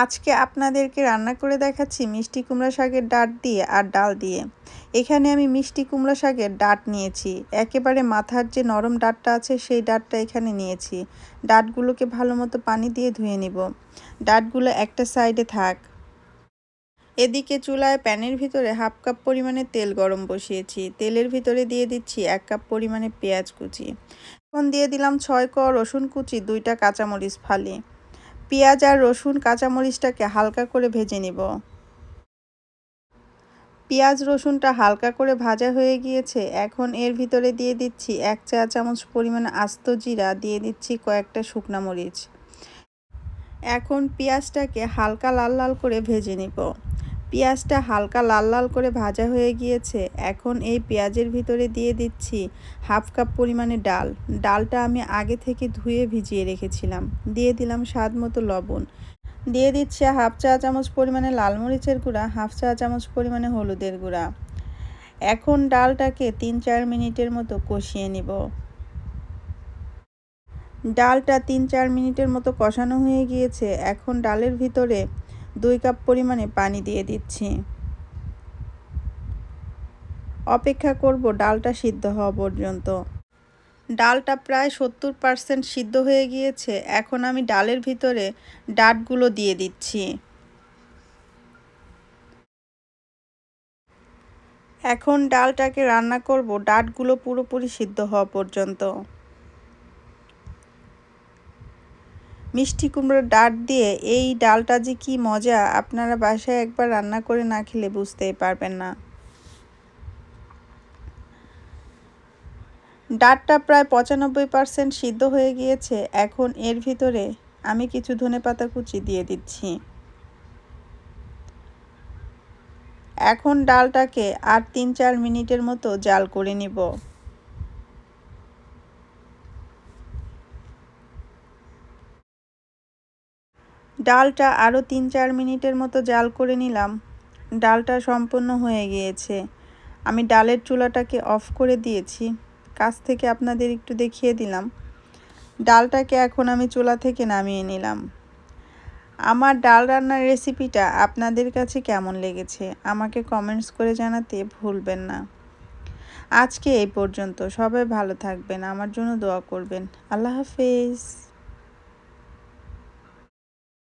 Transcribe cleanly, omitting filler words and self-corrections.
আজকে আপনাদেরকে রান্না করে দেখাচ্ছি মিষ্টি কুমড়া শাকের ডাঁট দিয়ে আর ডাল দিয়ে। এখানে আমি মিষ্টি কুমড়া শাকের ডাঁট নিয়েছি, একেবারে মাথার যে নরম ডাঁটটা আছে সেই ডাঁটটা এখানে নিয়েছি। ডাঁটগুলোকে ভালো মতো পানি দিয়ে ধুয়ে নিব। ডাঁটগুলো একটা সাইডে থাক। এদিকে চুলায় প্যানের ভিতরে হাফ কাপ পরিমাণে তেল গরম বসিয়েছি। তেলের ভিতরে দিয়ে দিচ্ছি 1 কাপ পরিমাণে পেঁয়াজ কুচি। এখন দিয়ে দিলাম 6 কোয়া রসুন কুচি, 2টা কাঁচামরিচ ফালি। পেঁয়াজ আর রসুন কাঁচামরিচটাকে হালকা করে ভেজে নিব। পেঁয়াজ রসুনটা হালকা করে ভাজা হয়ে গিয়েছে। এখন এর ভিতরে দিয়ে দিচ্ছি 1 চা চামচ পরিমাণে আস্ত জিরা, দিয়ে দিচ্ছি কয়েকটা শুকনা মরিচ। এখন পেঁয়াজটাকে হালকা লাল লাল করে ভেজে নিব। পেঁয়াজটা হালকা লাল লাল করে ভাজা হয়ে গিয়েছে। এখন এই পেঁয়াজের ভিতরে দিয়ে দিচ্ছি হাফ কাপ পরিমাণে ডাল। ডালটা আমি আগে থেকে ধুয়ে ভিজিয়ে রেখেছিলাম। দিয়ে দিলাম স্বাদ মতো লবণ। দিয়ে দিচ্ছি হাফ চা চামচ পরিমাণে লাল মরিচের গুঁড়া, হাফ চা চামচ পরিমাণে হলুদের গুঁড়া। এখন ডালটাকে 3-4 মিনিটের মতো কষিয়ে নিব। ডালটা 3-4 মিনিটের মতো কষানো হয়ে গিয়েছে। এখন ডালের ভিতরে 2 কাপ পরিমাণে পানি দিয়ে দিচ্ছি। অপেক্ষা করব ডালটা সিদ্ধ হওয়া পর্যন্ত। ডালটা প্রায় 70% সিদ্ধ হয়ে গিয়েছে। এখন আমি ডালের ভিতরে ডাঁটগুলো দিয়ে দিচ্ছি। এখন ডালটাকে রান্না করব ডাঁটগুলো পুরোপুরি সিদ্ধ হওয়া পর্যন্ত। মিষ্টি কুমড়োর ডাঁট দিয়ে এই ডালটা যে কি মজা, আপনারা বাসায় একবার রান্না করে না খেলে বুঝতেই পারবেন না। ডাঁটটা প্রায় 95% সিদ্ধ হয়ে গিয়েছে। এখন এর ভিতরে আমি কিছু ধনেপাতা কুচি দিয়ে দিচ্ছি। এখন ডালটাকে আর 3-4 মিনিটের মতো জাল করে নিব। ডালটা আরও 3-4 মিনিটের মতো জাল করে নিলাম। ডালটা সম্পূর্ণ হয়ে গিয়েছে। আমি ডালের চুলাটাকে অফ করে দিয়েছি। কাছ থেকে আপনাদের একটু দেখিয়ে দিলাম। ডালটাকে এখন আমি চুলা থেকে নামিয়ে নিলাম। আমার ডাল রান্নার রেসিপিটা আপনাদের কাছে কেমন লেগেছে আমাকে কমেন্টস করে জানাতে ভুলবেন না। আজকে এই পর্যন্ত। সবাই ভালো থাকবেন, আমার জন্য দোয়া করবেন। আল্লাহ হাফেজ।